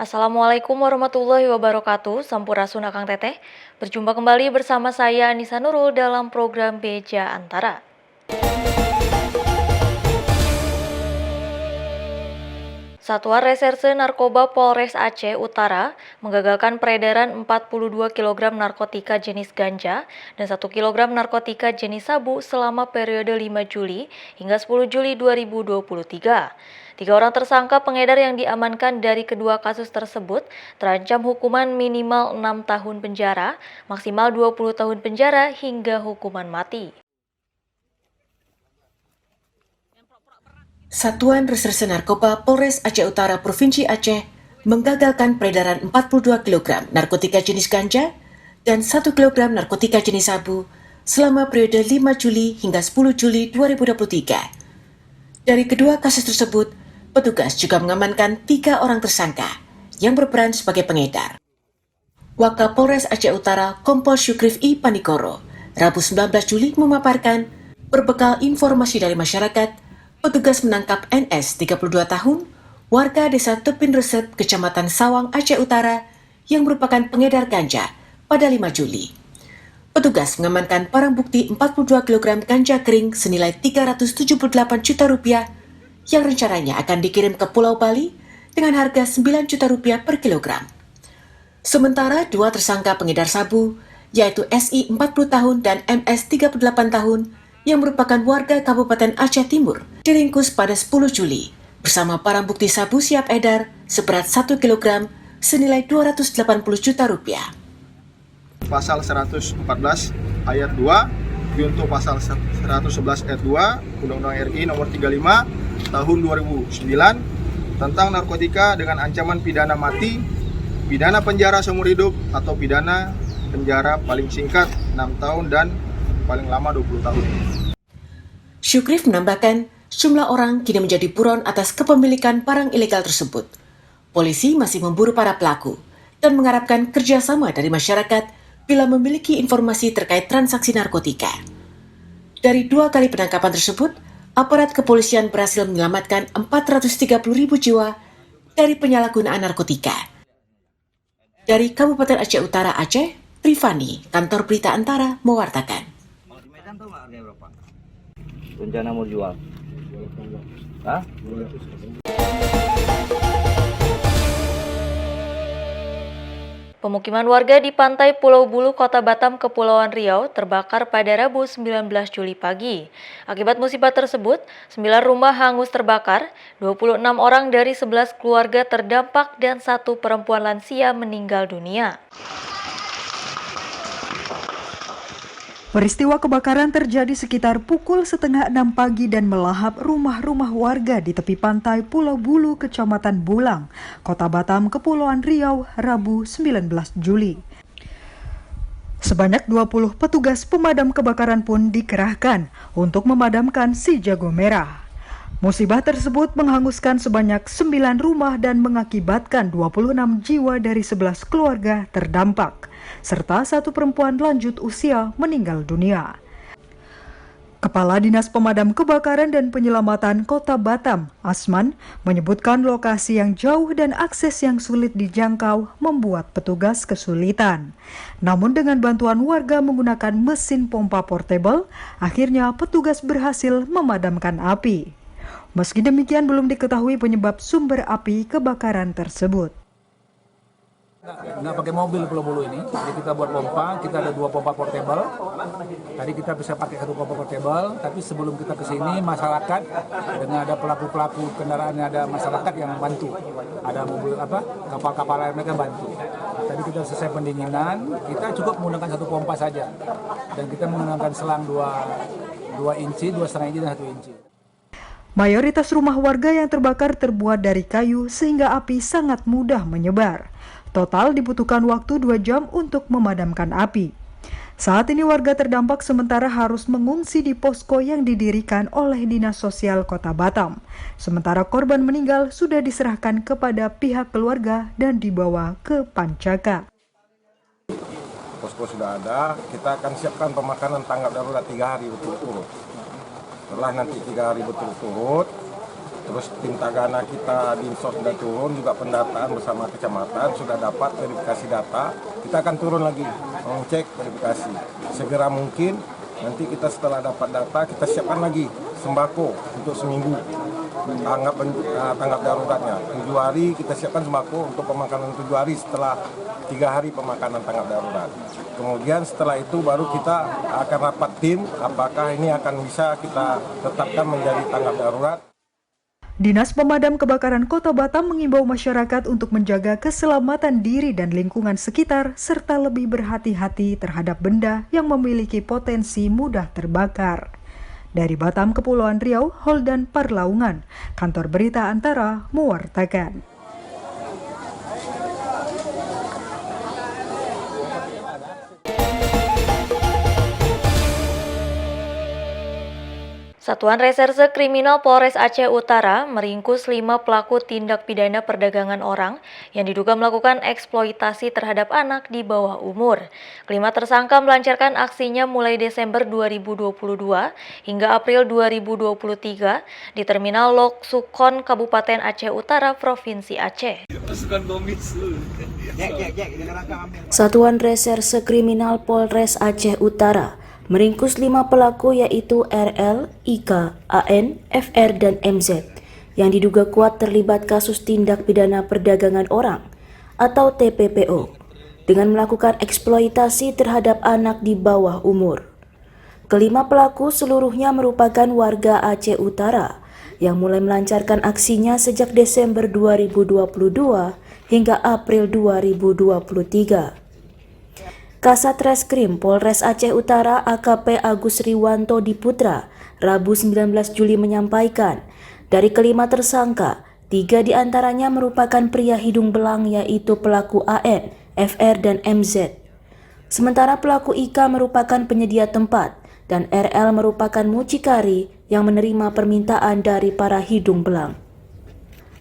Assalamualaikum warahmatullahi wabarakatuh. Sampurasun Akang Teteh. Berjumpa kembali bersama saya Anissa Nurul dalam program Beja Antara. Satuan Reserse Narkoba Polres Aceh Utara menggagalkan peredaran 42 kg narkotika jenis ganja dan 1 kg narkotika jenis sabu selama periode 5 Juli hingga 10 Juli 2023. Tiga orang tersangka pengedar yang diamankan dari kedua kasus tersebut terancam hukuman minimal 6 tahun penjara, maksimal 20 tahun penjara hingga hukuman mati. Satuan Reserse Narkoba Polres Aceh Utara Provinsi Aceh menggagalkan peredaran 42 kg narkotika jenis ganja dan 1 kg narkotika jenis sabu selama periode 5 Juli hingga 10 Juli 2023. Dari kedua kasus tersebut, petugas juga mengamankan 3 orang tersangka yang berperan sebagai pengedar. Wakapolres Aceh Utara Kompol Syukrif I Panikoro, Rabu 19 Juli memaparkan, berbekal informasi dari masyarakat, petugas menangkap NS 32 tahun, warga desa Tepin Resep, Kecamatan Sawang, Aceh Utara, yang merupakan pengedar ganja pada 5 Juli. Petugas mengamankan barang bukti 42 kg ganja kering senilai 378 juta rupiah yang rencananya akan dikirim ke Pulau Bali dengan harga 9 juta rupiah per kilogram. Sementara dua tersangka pengedar sabu, yaitu SI 40 tahun dan MS 38 tahun, yang merupakan warga Kabupaten Aceh Timur, diringkus pada 10 Juli bersama barang bukti sabu siap edar seberat 1 kg senilai 280 juta rupiah. Pasal 114 ayat 2 junto pasal 111 ayat 2 Undang-Undang RI nomor 35 tahun 2009 tentang narkotika dengan ancaman pidana mati, pidana penjara seumur hidup atau pidana penjara paling singkat 6 tahun dan paling lama 20 tahun. Syukrif menambahkan, jumlah orang kini menjadi buron atas kepemilikan barang ilegal tersebut. Polisi masih memburu para pelaku dan mengharapkan kerjasama dari masyarakat bila memiliki informasi terkait transaksi narkotika. Dari 2 kali penangkapan tersebut, aparat kepolisian berhasil menyelamatkan 430.000 jiwa dari penyalahgunaan narkotika. Dari Kabupaten Aceh Utara, Aceh, Rifani, Kantor Berita Antara, mewartakan. Rencana mau jual? Hah? Pemukiman warga di pantai Pulau Bulu, Kota Batam, Kepulauan Riau terbakar pada Rabu 19 Juli pagi. Akibat musibah tersebut, 9 rumah hangus terbakar, 26 orang dari 11 keluarga terdampak dan 1 perempuan lansia meninggal dunia. Peristiwa kebakaran terjadi sekitar pukul 5:30 pagi dan melahap rumah-rumah warga di tepi pantai Pulau Bulu, Kecamatan Bulang, Kota Batam, Kepulauan Riau, Rabu 19 Juli. Sebanyak 20 petugas pemadam kebakaran pun dikerahkan untuk memadamkan si jago merah. Musibah tersebut menghanguskan sebanyak 9 rumah dan mengakibatkan 26 jiwa dari 11 keluarga terdampak, serta 1 perempuan lanjut usia meninggal dunia. Kepala Dinas Pemadam Kebakaran dan Penyelamatan Kota Batam, Asman, menyebutkan lokasi yang jauh dan akses yang sulit dijangkau membuat petugas kesulitan. Namun dengan bantuan warga menggunakan mesin pompa portable, akhirnya petugas berhasil memadamkan api. Meski demikian, belum diketahui penyebab sumber api kebakaran tersebut. Nggak pakai mobil Pulau Bulu ini, jadi kita buat pompa, kita ada 2 pompa portable. Tadi kita bisa pakai 1 pompa portable, tapi sebelum kita ke sini masyarakat dengan ada pelaku kendaraan, ada masyarakat yang bantu, ada mobil kapal-kapal lain mereka bantu. Tadi kita selesai pendinginan, kita cukup menggunakan 1 pompa saja, dan kita menggunakan selang 2 inci, 2,5 inci dan 1 inci. Mayoritas rumah warga yang terbakar terbuat dari kayu sehingga api sangat mudah menyebar. Total dibutuhkan waktu 2 jam untuk memadamkan api. Saat ini warga terdampak sementara harus mengungsi di posko yang didirikan oleh Dinas Sosial Kota Batam. Sementara korban meninggal sudah diserahkan kepada pihak keluarga dan dibawa ke Pancaka. Posko sudah ada, kita akan siapkan pemakanan tanggap darurat 3 hari berturut-turut. Setelah nanti 3 hari berturut-turut, Terus tim Tagana kita di Insor sudah turun, juga pendataan bersama kecamatan sudah dapat verifikasi data. Kita akan turun lagi mengecek verifikasi. Segera mungkin nanti kita setelah dapat data kita siapkan lagi sembako untuk seminggu. Tanggap daruratnya 7 hari kita siapkan sembako untuk pemakanan 7 hari setelah 3 hari pemakanan tanggap darurat. Kemudian setelah itu baru kita akan rapat tim apakah ini akan bisa kita tetapkan menjadi tanggap darurat. Dinas Pemadam Kebakaran Kota Batam mengimbau masyarakat untuk menjaga keselamatan diri dan lingkungan sekitar serta lebih berhati-hati terhadap benda yang memiliki potensi mudah terbakar. Dari Batam, Kepulauan Riau, Holdan Parlaungan, Kantor Berita Antara mewartakan. Satuan Reserse Kriminal Polres Aceh Utara meringkus 5 pelaku tindak pidana perdagangan orang yang diduga melakukan eksploitasi terhadap anak di bawah umur. Kelima tersangka melancarkan aksinya mulai Desember 2022 hingga April 2023 di Terminal Lok Sukon, Kabupaten Aceh Utara, Provinsi Aceh. Satuan Reserse Kriminal Polres Aceh Utara meringkus 5 pelaku yaitu RL, IK, AN, FR, dan MZ yang diduga kuat terlibat kasus tindak pidana perdagangan orang atau TPPO dengan melakukan eksploitasi terhadap anak di bawah umur. Kelima pelaku seluruhnya merupakan warga Aceh Utara yang mulai melancarkan aksinya sejak Desember 2022 hingga April 2023. Kasat Reskrim Polres Aceh Utara AKP Agus Riwanto Diputra Rabu 19 Juli menyampaikan, dari kelima tersangka, 3 diantaranya merupakan pria hidung belang yaitu pelaku AN, FR, dan MZ. Sementara pelaku IK merupakan penyedia tempat dan RL merupakan mucikari yang menerima permintaan dari para hidung belang.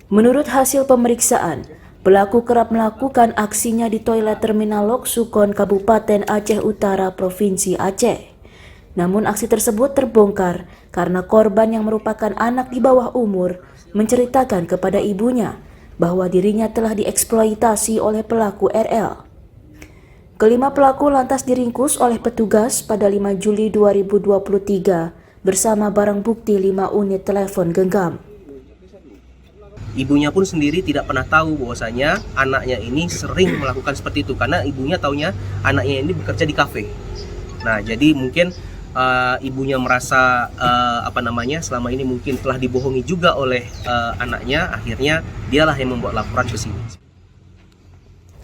Menurut hasil pemeriksaan, pelaku kerap melakukan aksinya di toilet Terminal Lok Sukon, Kabupaten Aceh Utara, Provinsi Aceh. Namun aksi tersebut terbongkar karena korban yang merupakan anak di bawah umur menceritakan kepada ibunya bahwa dirinya telah dieksploitasi oleh pelaku RL. Kelima pelaku lantas diringkus oleh petugas pada 5 Juli 2023 bersama barang bukti 5 unit telepon genggam. Ibunya pun sendiri tidak pernah tahu bahwasanya anaknya ini sering melakukan seperti itu karena ibunya taunya anaknya ini bekerja di kafe. Nah, jadi mungkin ibunya merasa selama ini mungkin telah dibohongi juga oleh anaknya, akhirnya dialah yang membuat laporan ke sini.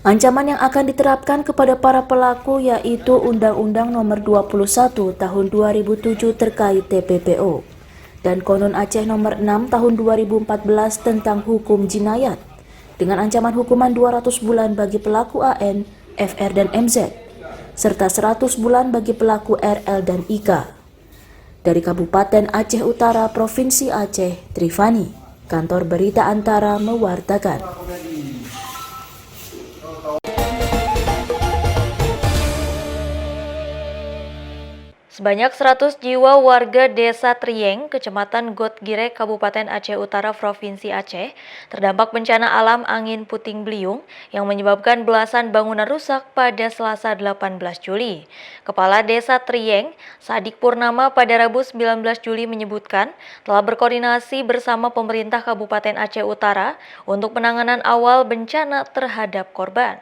Ancaman yang akan diterapkan kepada para pelaku yaitu Undang-Undang Nomor 21 Tahun 2007 terkait TPPO. Dan Konon Aceh Nomor 6 Tahun 2014 tentang hukum jinayat dengan ancaman hukuman 200 bulan bagi pelaku AN, FR, dan MZ serta 100 bulan bagi pelaku RL dan IK. Dari Kabupaten Aceh Utara, Provinsi Aceh, Trifani, Kantor Berita Antara mewartakan. Sebanyak 100 jiwa warga Desa Trieng, Kecamatan Gotgire, Kabupaten Aceh Utara, Provinsi Aceh, terdampak bencana alam angin puting beliung yang menyebabkan belasan bangunan rusak pada Selasa 18 Juli. Kepala Desa Trieng, Sadik Purnama, pada Rabu 19 Juli menyebutkan telah berkoordinasi bersama pemerintah Kabupaten Aceh Utara untuk penanganan awal bencana terhadap korban.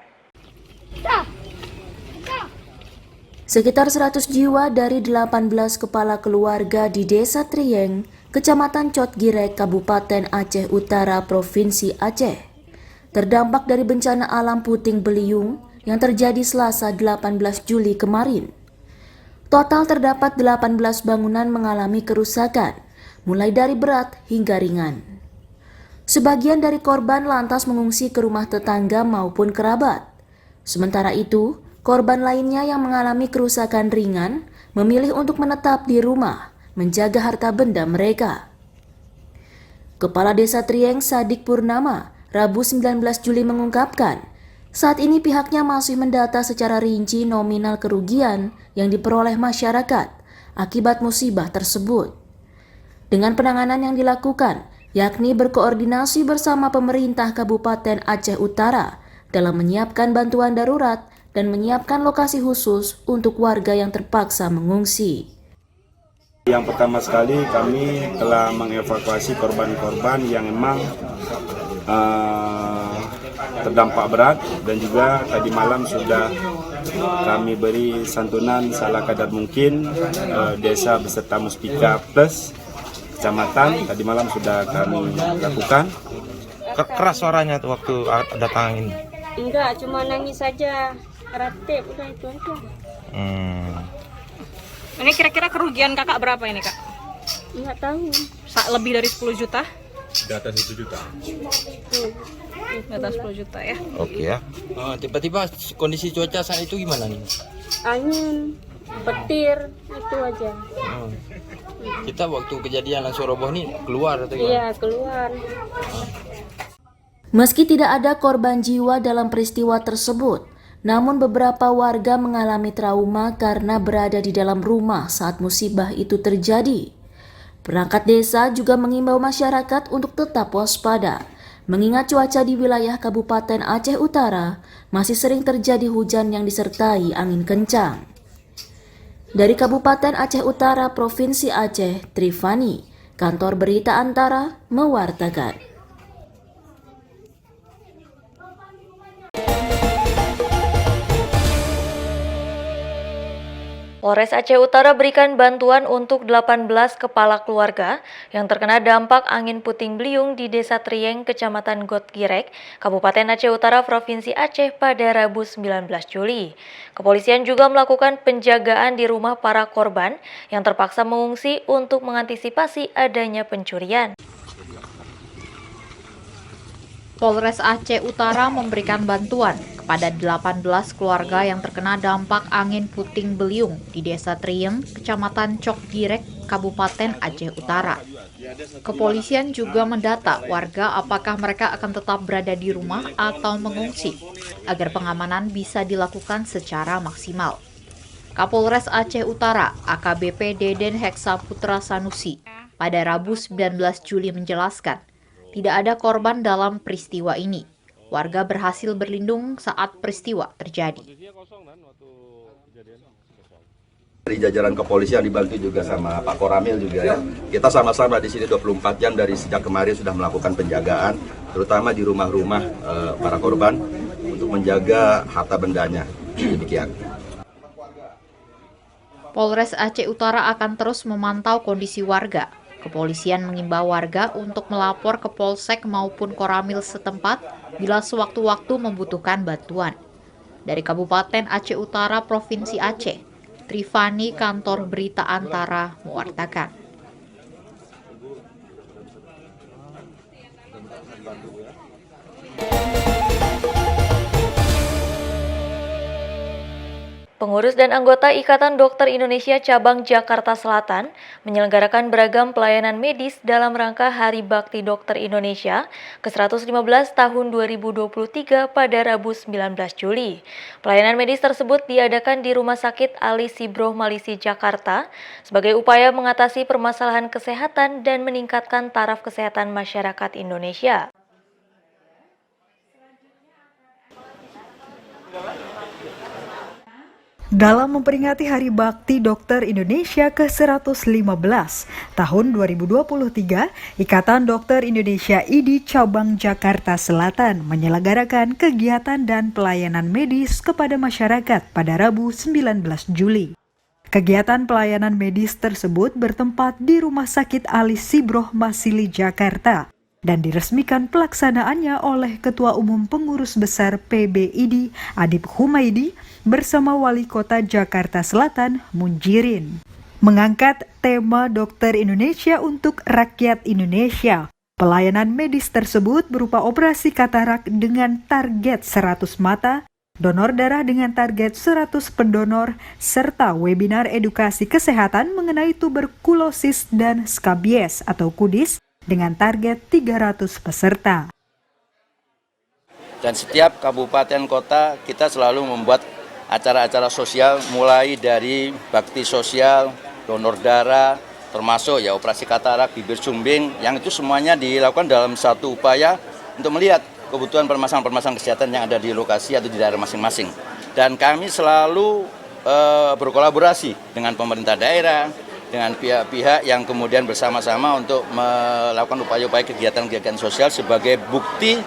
Sekitar 100 jiwa dari 18 kepala keluarga di Desa Trieng, Kecamatan Cotgirek, Kabupaten Aceh Utara, Provinsi Aceh, terdampak dari bencana alam puting beliung yang terjadi Selasa 18 Juli kemarin. Total terdapat 18 bangunan mengalami kerusakan, mulai dari berat hingga ringan. Sebagian dari korban lantas mengungsi ke rumah tetangga maupun kerabat. Sementara itu, korban lainnya yang mengalami kerusakan ringan memilih untuk menetap di rumah, menjaga harta benda mereka. Kepala Desa Trieng Sadik Purnama, Rabu 19 Juli mengungkapkan, saat ini pihaknya masih mendata secara rinci nominal kerugian yang diperoleh masyarakat akibat musibah tersebut. Dengan penanganan yang dilakukan, yakni berkoordinasi bersama pemerintah Kabupaten Aceh Utara dalam menyiapkan bantuan darurat dan menyiapkan lokasi khusus untuk warga yang terpaksa mengungsi. Yang pertama sekali kami telah mengevakuasi korban-korban yang memang terdampak berat, dan juga tadi malam sudah kami beri santunan salah kadar mungkin desa beserta Muspika Plus kecamatan tadi malam sudah kami lakukan. Keras suaranya tuh waktu datang ini? Enggak, cuma nangis saja. Ratip, udah itu aja. Ini kira-kira kerugian kakak berapa ini kak? Enggak tahu. Lebih dari 10 juta? Di atas 1 juta. Di atas 10 juta ya. Oke ya. Tiba-tiba kondisi cuaca saat itu gimana nih? Angin, petir, itu aja. Kita waktu kejadian langsung roboh nih keluar atau gimana? Iya, keluar. Meski tidak ada korban jiwa dalam peristiwa tersebut, namun beberapa warga mengalami trauma karena berada di dalam rumah saat musibah itu terjadi. Perangkat desa juga mengimbau masyarakat untuk tetap waspada, mengingat cuaca di wilayah Kabupaten Aceh Utara masih sering terjadi hujan yang disertai angin kencang. Dari Kabupaten Aceh Utara, Provinsi Aceh, Trifani, Kantor Berita Antara, mewartakan. Polres Aceh Utara berikan bantuan untuk 18 kepala keluarga yang terkena dampak angin puting beliung di Desa Trieng, Kecamatan Gotgirek, Kabupaten Aceh Utara, Provinsi Aceh pada Rabu 19 Juli. Kepolisian juga melakukan penjagaan di rumah para korban yang terpaksa mengungsi untuk mengantisipasi adanya pencurian. Polres Aceh Utara memberikan bantuan kepada 18 keluarga yang terkena dampak angin puting beliung di Desa Trieng, Kecamatan Cokgirek, Kabupaten Aceh Utara. Kepolisian juga mendata warga apakah mereka akan tetap berada di rumah atau mengungsi, agar pengamanan bisa dilakukan secara maksimal. Kapolres Aceh Utara, AKBP Deden Heksa Putra Sanusi, pada Rabu 19 Juli menjelaskan, tidak ada korban dalam peristiwa ini. Warga berhasil berlindung saat peristiwa terjadi. Dari jajaran kepolisian dibantu juga sama Pak Koramil juga ya. Kita sama-sama di sini 24 jam dari sejak kemarin sudah melakukan penjagaan, terutama di rumah-rumah para korban untuk menjaga harta bendanya. Demikian. Polres Aceh Utara akan terus memantau kondisi warga. Kepolisian mengimbau warga untuk melapor ke Polsek maupun Koramil setempat bila sewaktu-waktu membutuhkan bantuan. Dari Kabupaten Aceh Utara, Provinsi Aceh, Trifani, Kantor Berita Antara, mewartakan. Pengurus dan anggota Ikatan Dokter Indonesia Cabang Jakarta Selatan menyelenggarakan beragam pelayanan medis dalam rangka Hari Bakti Dokter Indonesia ke-115 tahun 2023 pada Rabu 19 Juli. Pelayanan medis tersebut diadakan di Rumah Sakit Ali Sibroh Malisi, Jakarta sebagai upaya mengatasi permasalahan kesehatan dan meningkatkan taraf kesehatan masyarakat Indonesia. Dalam memperingati Hari Bakti Dokter Indonesia ke-115 tahun 2023, Ikatan Dokter Indonesia IDI Cabang Jakarta Selatan menyelenggarakan kegiatan dan pelayanan medis kepada masyarakat pada Rabu 19 Juli. Kegiatan pelayanan medis tersebut bertempat di Rumah Sakit Ali Sibroh Masili, Jakarta, dan diresmikan pelaksanaannya oleh Ketua Umum Pengurus Besar PBID Adib Humaydi bersama Wali Kota Jakarta Selatan Munjirin. Mengangkat tema Dokter Indonesia untuk Rakyat Indonesia. Pelayanan medis tersebut berupa operasi katarak dengan target 100 mata, donor darah dengan target 100 pendonor, serta webinar edukasi kesehatan mengenai tuberkulosis dan skabies atau kudis dengan target 300 peserta. Dan setiap kabupaten kota kita selalu membuat acara-acara sosial mulai dari bakti sosial, donor darah, termasuk ya operasi katarak, bibir sumbing, yang itu semuanya dilakukan dalam satu upaya untuk melihat kebutuhan permasalahan-permasalahan kesehatan yang ada di lokasi atau di daerah masing-masing. Dan kami selalu berkolaborasi dengan pemerintah daerah, dengan pihak-pihak yang kemudian bersama-sama untuk melakukan upaya-upaya kegiatan-kegiatan sosial sebagai bukti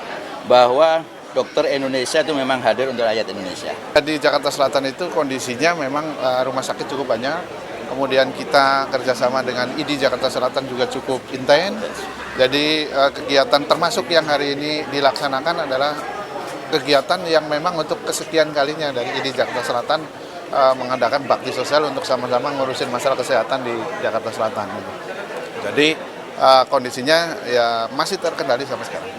bahwa dokter Indonesia itu memang hadir untuk rakyat Indonesia. Di Jakarta Selatan itu kondisinya memang rumah sakit cukup banyak, kemudian kita kerjasama dengan ID Jakarta Selatan juga cukup intens. Jadi kegiatan termasuk yang hari ini dilaksanakan adalah kegiatan yang memang untuk kesekian kalinya dari ID Jakarta Selatan mengadakan bakti sosial untuk sama-sama ngurusin masalah kesehatan di Jakarta Selatan. Jadi kondisinya ya masih terkendali sampai sekarang.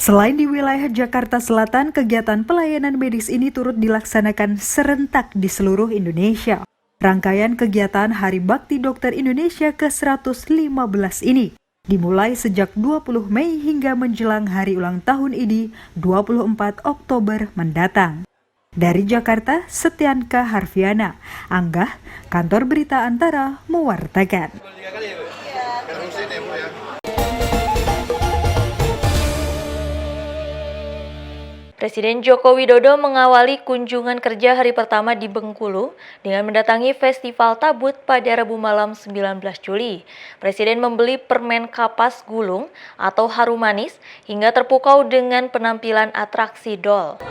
Selain di wilayah Jakarta Selatan, kegiatan pelayanan medis ini turut dilaksanakan serentak di seluruh Indonesia. Rangkaian kegiatan Hari Bakti Dokter Indonesia ke-115 ini dimulai sejak 20 Mei hingga menjelang hari ulang tahun IDI 24 Oktober mendatang. Dari Jakarta, Setianka Harfiana, Anggah, Kantor Berita Antara mewartakan. Presiden Joko Widodo mengawali kunjungan kerja hari pertama di Bengkulu dengan mendatangi Festival Tabut pada Rabu malam 19 Juli. Presiden membeli permen kapas gulung atau harum manis hingga terpukau dengan penampilan atraksi dol.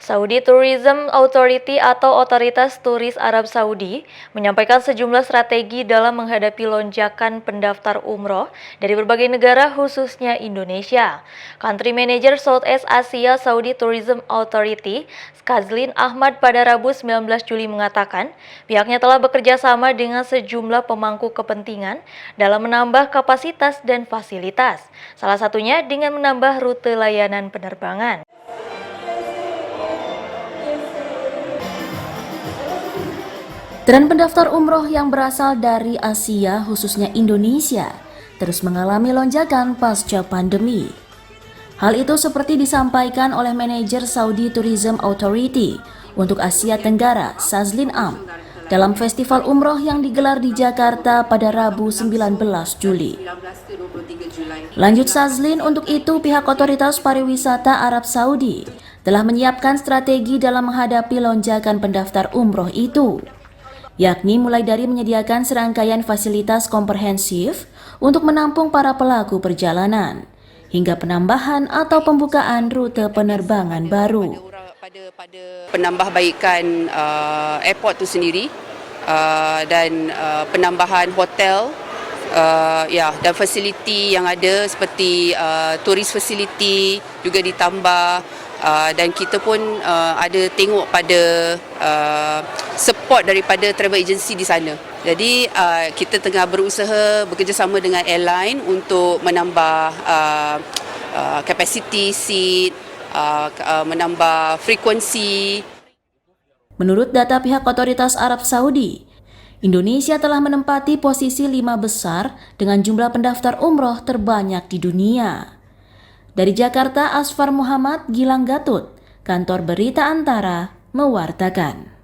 Saudi Tourism Authority atau Otoritas Turis Arab Saudi menyampaikan sejumlah strategi dalam menghadapi lonjakan pendaftar umroh dari berbagai negara khususnya Indonesia. Country Manager Southeast Asia Saudi Tourism Authority, Skazlin Ahmad pada Rabu 19 Juli mengatakan pihaknya telah bekerja sama dengan sejumlah pemangku kepentingan dalam menambah kapasitas dan fasilitas, salah satunya dengan menambah rute layanan penerbangan. Tren pendaftar umroh yang berasal dari Asia, khususnya Indonesia, terus mengalami lonjakan pasca pandemi. Hal itu seperti disampaikan oleh manajer Saudi Tourism Authority untuk Asia Tenggara, Sazlin Am, dalam festival umroh yang digelar di Jakarta pada Rabu 19 Juli. Lanjut Sazlin, untuk itu pihak otoritas pariwisata Arab Saudi telah menyiapkan strategi dalam menghadapi lonjakan pendaftar umroh itu, yakni mulai dari menyediakan serangkaian fasilitas komprehensif untuk menampung para pelaku perjalanan, hingga penambahan atau pembukaan rute penerbangan baru. Penambahbaikan airport itu sendiri dan penambahan hotel dan fasiliti yang ada seperti turis facility juga ditambah. Dan kita pun ada tengok pada support daripada travel agency di sana. Jadi kita tengah berusaha bekerjasama dengan airline untuk menambah capacity seat, menambah frekuensi. Menurut data pihak otoritas Arab Saudi, Indonesia telah menempati posisi 5 besar dengan jumlah pendaftar umroh terbanyak di dunia. Dari Jakarta, Asfar Muhammad, Gilang Gatut, Kantor Berita Antara, mewartakan.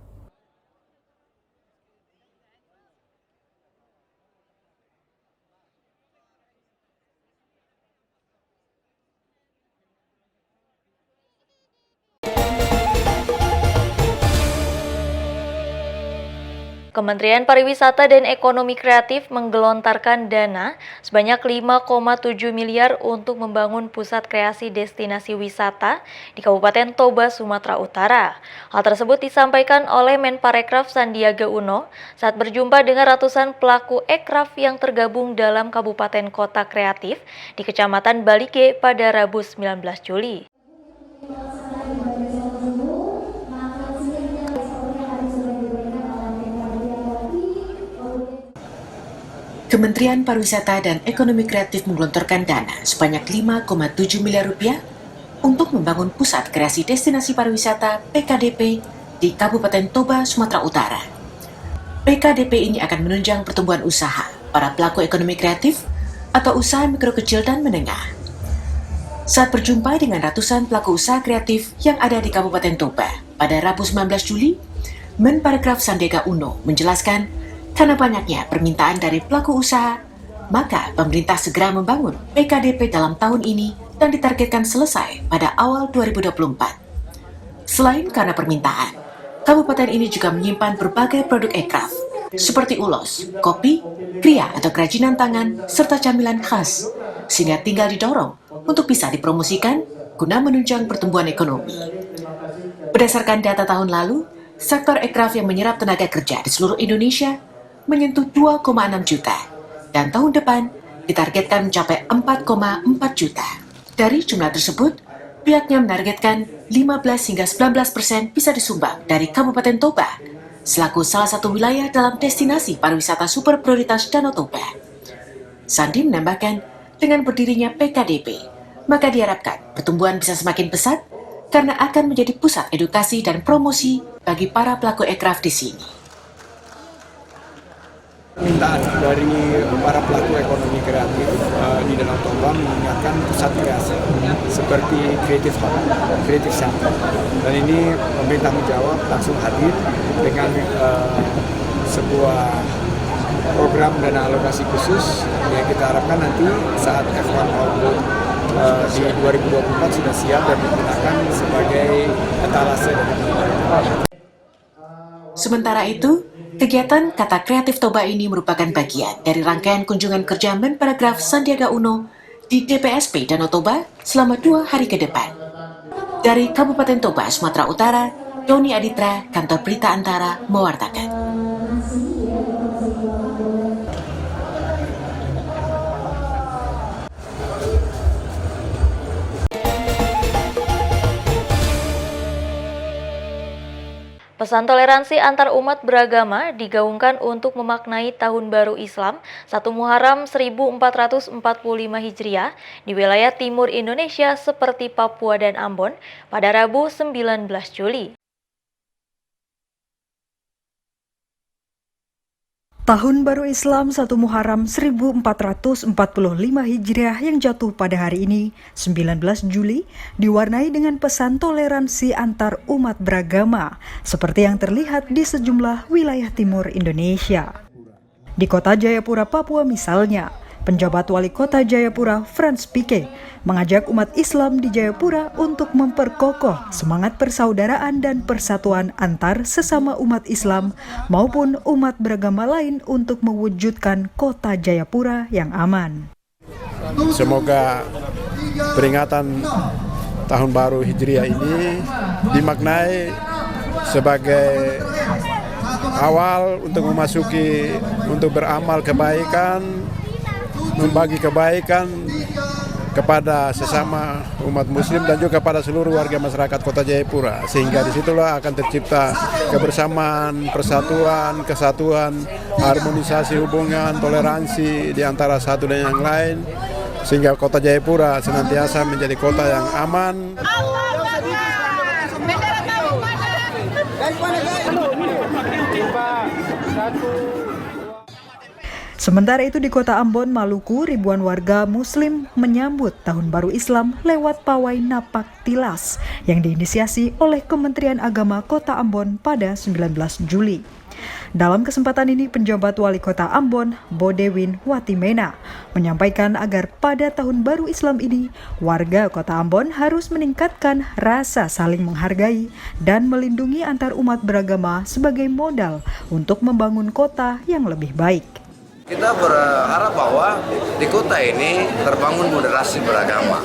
Kementerian Pariwisata dan Ekonomi Kreatif menggelontarkan dana sebanyak 5,7 miliar untuk membangun pusat kreasi destinasi wisata di Kabupaten Toba, Sumatera Utara. Hal tersebut disampaikan oleh Menparekraf Sandiaga Uno saat berjumpa dengan ratusan pelaku ekraf yang tergabung dalam Kabupaten Kota Kreatif di Kecamatan Balige pada Rabu 19 Juli. Kementerian Pariwisata dan Ekonomi Kreatif menggelontorkan dana sebanyak 5,7 miliar rupiah untuk membangun pusat kreasi destinasi pariwisata PKDP di Kabupaten Toba, Sumatera Utara. PKDP ini akan menunjang pertumbuhan usaha para pelaku ekonomi kreatif atau usaha mikro kecil dan menengah. Saat berjumpa dengan ratusan pelaku usaha kreatif yang ada di Kabupaten Toba pada Rabu 19 Juli, Menparekraf Sandiaga Uno menjelaskan karena banyaknya permintaan dari pelaku usaha, maka pemerintah segera membangun PKDP dalam tahun ini dan ditargetkan selesai pada awal 2024. Selain karena permintaan, kabupaten ini juga menyimpan berbagai produk ekraf, seperti ulos, kopi, kria atau kerajinan tangan, serta camilan khas, sehingga tinggal didorong untuk bisa dipromosikan guna menunjang pertumbuhan ekonomi. Berdasarkan data tahun lalu, sektor ekraf yang menyerap tenaga kerja di seluruh Indonesia menyentuh 2,6 juta, dan tahun depan ditargetkan mencapai 4,4 juta. Dari jumlah tersebut, pihaknya menargetkan 15 hingga 19% bisa disumbang dari Kabupaten Toba, selaku salah satu wilayah dalam destinasi pariwisata super prioritas Danau Toba. Sandi menambahkan, dengan berdirinya PKDP, maka diharapkan pertumbuhan bisa semakin pesat karena akan menjadi pusat edukasi dan promosi bagi para pelaku ekraf di sini. Permintaan dari para pelaku ekonomi kreatif di Danau Toba mengingatkan pusat kreasi seperti Creative Hub, Creative Center, dan ini pemerintah menjawab langsung hadir dengan sebuah program dana alokasi khusus yang kita harapkan nanti saat F1 Outlook di 2024 sudah siap dan digunakan sebagai etalase dari pemerintah. Sementara itu, kegiatan Kata Kreatif Toba ini merupakan bagian dari rangkaian kunjungan kerja Menparekraf Sandiaga Uno di DPSP Danau Toba selama 2 hari ke depan. Dari Kabupaten Toba, Sumatera Utara, Doni Aditra, Kantor Berita Antara, mewartakan. Pesan toleransi antar umat beragama digaungkan untuk memaknai Tahun Baru Islam 1 Muharram 1445 Hijriah di wilayah timur Indonesia seperti Papua dan Ambon pada Rabu 19 Juli. Tahun Baru Islam 1 Muharram 1445 Hijriah yang jatuh pada hari ini, 19 Juli, diwarnai dengan pesan toleransi antar umat beragama, seperti yang terlihat di sejumlah wilayah timur Indonesia. Di kota Jayapura, Papua misalnya, penjabat wali kota Jayapura, Franz Pike, mengajak umat Islam di Jayapura untuk memperkokoh semangat persaudaraan dan persatuan antar sesama umat Islam maupun umat beragama lain untuk mewujudkan kota Jayapura yang aman. Semoga peringatan Tahun Baru Hijriah ini dimaknai sebagai awal untuk memasuki, untuk beramal kebaikan, membagi kebaikan kepada sesama umat muslim dan juga kepada seluruh warga masyarakat Kota Jayapura, sehingga disitulah akan tercipta kebersamaan, persatuan, kesatuan, harmonisasi hubungan, toleransi di antara satu dan yang lain, sehingga Kota Jayapura senantiasa menjadi kota yang aman. Sementara itu di kota Ambon, Maluku, ribuan warga muslim menyambut Tahun Baru Islam lewat pawai napak tilas yang diinisiasi oleh Kementerian Agama Kota Ambon pada 19 Juli. Dalam kesempatan ini, penjabat wali kota Ambon, Bodewin Watimena, menyampaikan agar pada tahun baru Islam ini, warga Kota Ambon harus meningkatkan rasa saling menghargai dan melindungi antar umat beragama sebagai modal untuk membangun kota yang lebih baik. Kita berharap bahwa di kota ini terbangun moderasi beragama.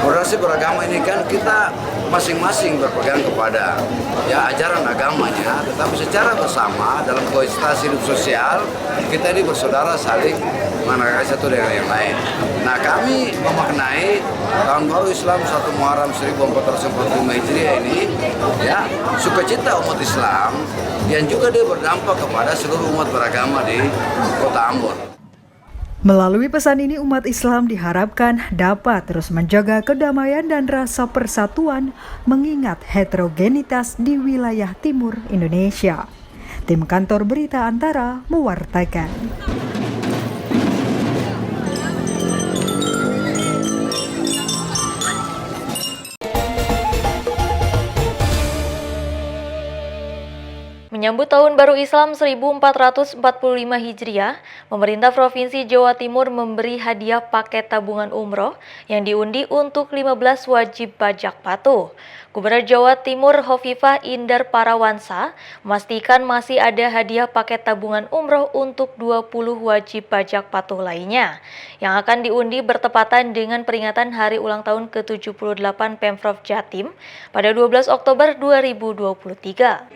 Moderasi beragama ini kan kita masing-masing berpegang kepada ajaran agamanya, tetapi secara bersama dalam komunitas hidup sosial kita ini bersaudara saling menghargai satu dengan yang lain. Nah, kami memaknai tahun baru Islam 1 Muharram 1445 Hijriah ini sukacita umat Islam yang juga dia berdampak kepada seluruh umat beragama di Kota Ambon. Melalui pesan ini, umat Islam diharapkan dapat terus menjaga kedamaian dan rasa persatuan mengingat heterogenitas di wilayah timur Indonesia. Tim Kantor Berita Antara mewartakan. Menyambut Tahun Baru Islam 1445 Hijriah, pemerintah Provinsi Jawa Timur memberi hadiah paket tabungan umroh yang diundi untuk 15 wajib pajak patuh. Gubernur Jawa Timur Hovifah Indar Parawansa memastikan masih ada hadiah paket tabungan umroh untuk 20 wajib pajak patuh lainnya yang akan diundi bertepatan dengan peringatan Hari Ulang Tahun ke-78 Pemprov Jatim pada 12 Oktober 2023.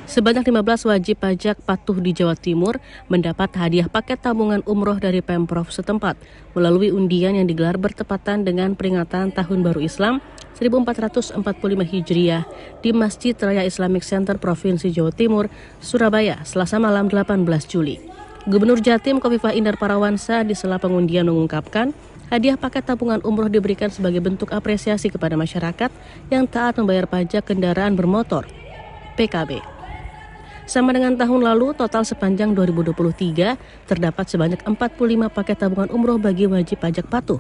Sebanyak 15 wajib pajak patuh di Jawa Timur mendapat hadiah paket tabungan umroh dari Pemprov setempat melalui undian yang digelar bertepatan dengan peringatan Tahun Baru Islam 1445 Hijriah di Masjid Raya Islamic Center Provinsi Jawa Timur, Surabaya, Selasa malam 18 Juli. Gubernur Jatim Hovifah Indar Parawansa di sela pengundian mengungkapkan, hadiah paket tabungan umroh diberikan sebagai bentuk apresiasi kepada masyarakat yang taat membayar pajak kendaraan bermotor (PKB). Sama dengan tahun lalu, total sepanjang 2023 terdapat sebanyak 45 paket tabungan umroh bagi wajib pajak patuh.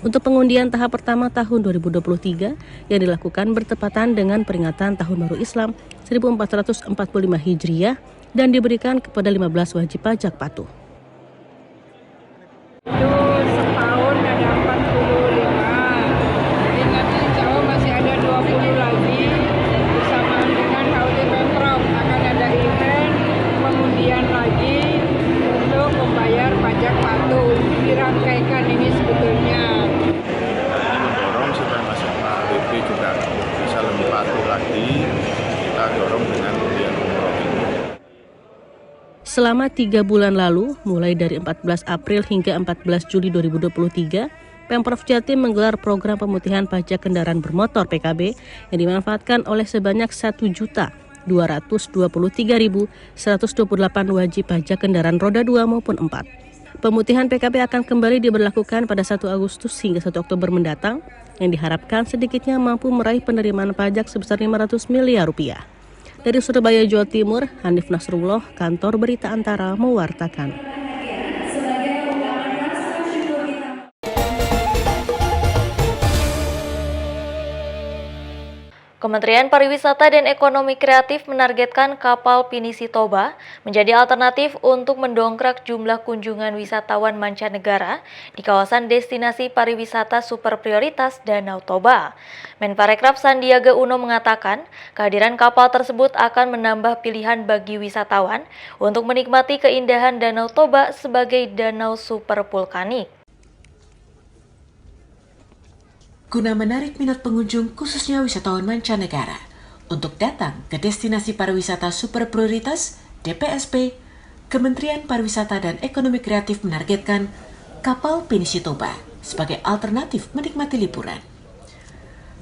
Untuk pengundian tahap pertama tahun 2023 yang dilakukan bertepatan dengan peringatan Tahun Baru Islam 1445 Hijriah dan diberikan kepada 15 wajib pajak patuh. Setahun ada 45, ingatnya insya Allah masih ada 20 lagi bersamaan dengan HUT Pemprov akan ada event pengundian lagi untuk membayar pajak patuh. Dirangkaikan ini sebetulnya. Dorong supaya masyarakat BP juga bisa lebih patuh lagi, kita dorong dengan undian umroh ini. Selama 3 bulan lalu, mulai dari 14 April hingga 14 Juli 2023, Pemprov Jatim menggelar program pemutihan pajak kendaraan bermotor (PKB) yang dimanfaatkan oleh sebanyak 1.223.128 wajib pajak kendaraan roda 2 maupun 4. Pemutihan PKB akan kembali diberlakukan pada 1 Agustus hingga 1 Oktober mendatang, yang diharapkan sedikitnya mampu meraih penerimaan pajak sebesar 500 miliar rupiah. Dari Surabaya, Jawa Timur, Hanif Nasrullah, Kantor Berita Antara mewartakan. Kementerian Pariwisata dan Ekonomi Kreatif menargetkan kapal pinisi Toba menjadi alternatif untuk mendongkrak jumlah kunjungan wisatawan mancanegara di kawasan destinasi pariwisata super prioritas Danau Toba. Menparekraf Sandiaga Uno mengatakan, kehadiran kapal tersebut akan menambah pilihan bagi wisatawan untuk menikmati keindahan Danau Toba sebagai danau super vulkanik. Guna menarik minat pengunjung khususnya wisatawan mancanegara untuk datang ke destinasi pariwisata super prioritas DPSP, Kementerian Pariwisata dan Ekonomi Kreatif menargetkan kapal pinisi Toba sebagai alternatif menikmati liburan.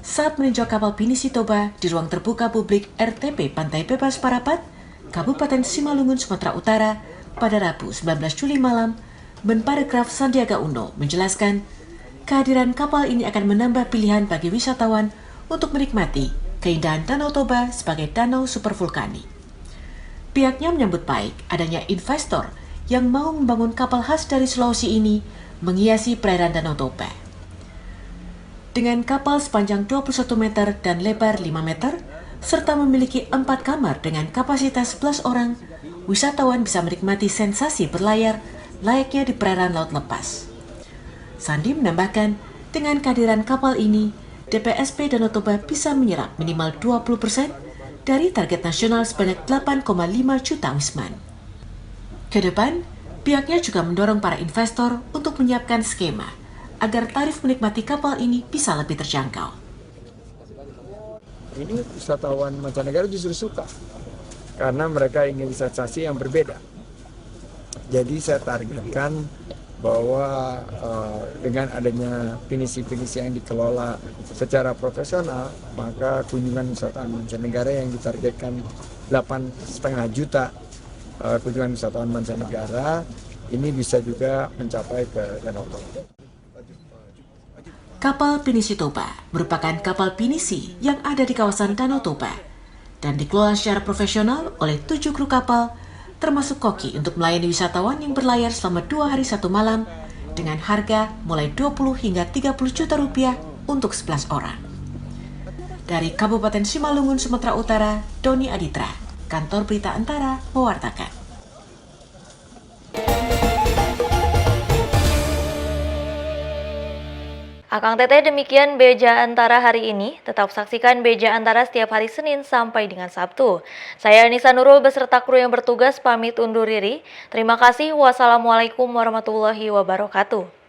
Saat meninjau kapal pinisi Toba di ruang terbuka publik RTP Pantai Bebas Parapat, Kabupaten Simalungun, Sumatera Utara pada Rabu 19 Juli malam, Menparekraf Sandiaga Uno menjelaskan kehadiran kapal ini akan menambah pilihan bagi wisatawan untuk menikmati keindahan Danau Toba sebagai danau super vulkanik. Pihaknya menyambut baik adanya investor yang mau membangun kapal khas dari Sulawesi ini menghiasi perairan Danau Toba. Dengan kapal sepanjang 21 meter dan lebar 5 meter, serta memiliki 4 kamar dengan kapasitas 11 orang, wisatawan bisa menikmati sensasi berlayar layaknya di perairan laut lepas. Sandi menambahkan, dengan kehadiran kapal ini, DPSP Danau Toba bisa menyerap minimal 20% dari target nasional sebanyak 8,5 juta wisman. Ke depan, pihaknya juga mendorong para investor untuk menyiapkan skema agar tarif menikmati kapal ini bisa lebih terjangkau. Ini wisatawan mancanegara justru suka karena mereka ingin sensasi yang berbeda. Jadi saya targetkan bahwa dengan adanya pinisi-pinisi yang dikelola secara profesional, maka kunjungan wisatawan mancanegara yang ditargetkan 8,5 juta kunjungan wisatawan mancanegara ini bisa juga mencapai ke Danau Toba. Kapal Pinisi Toba merupakan kapal pinisi yang ada di kawasan Danau Toba dan dikelola secara profesional oleh 7 kru kapal, termasuk koki untuk melayani wisatawan yang berlayar selama 2 hari 1 malam dengan harga mulai 20 hingga 30 juta rupiah untuk 11 orang. Dari Kabupaten Simalungun, Sumatera Utara, Doni Aditra, Kantor Berita Antara, mewartakan. Akang Teteh, demikian Beja Antara hari ini. Tetap saksikan Beja Antara setiap hari Senin sampai dengan Sabtu. Saya Nisa Nurul beserta kru yang bertugas pamit undur diri. Terima kasih. Wassalamualaikum warahmatullahi wabarakatuh.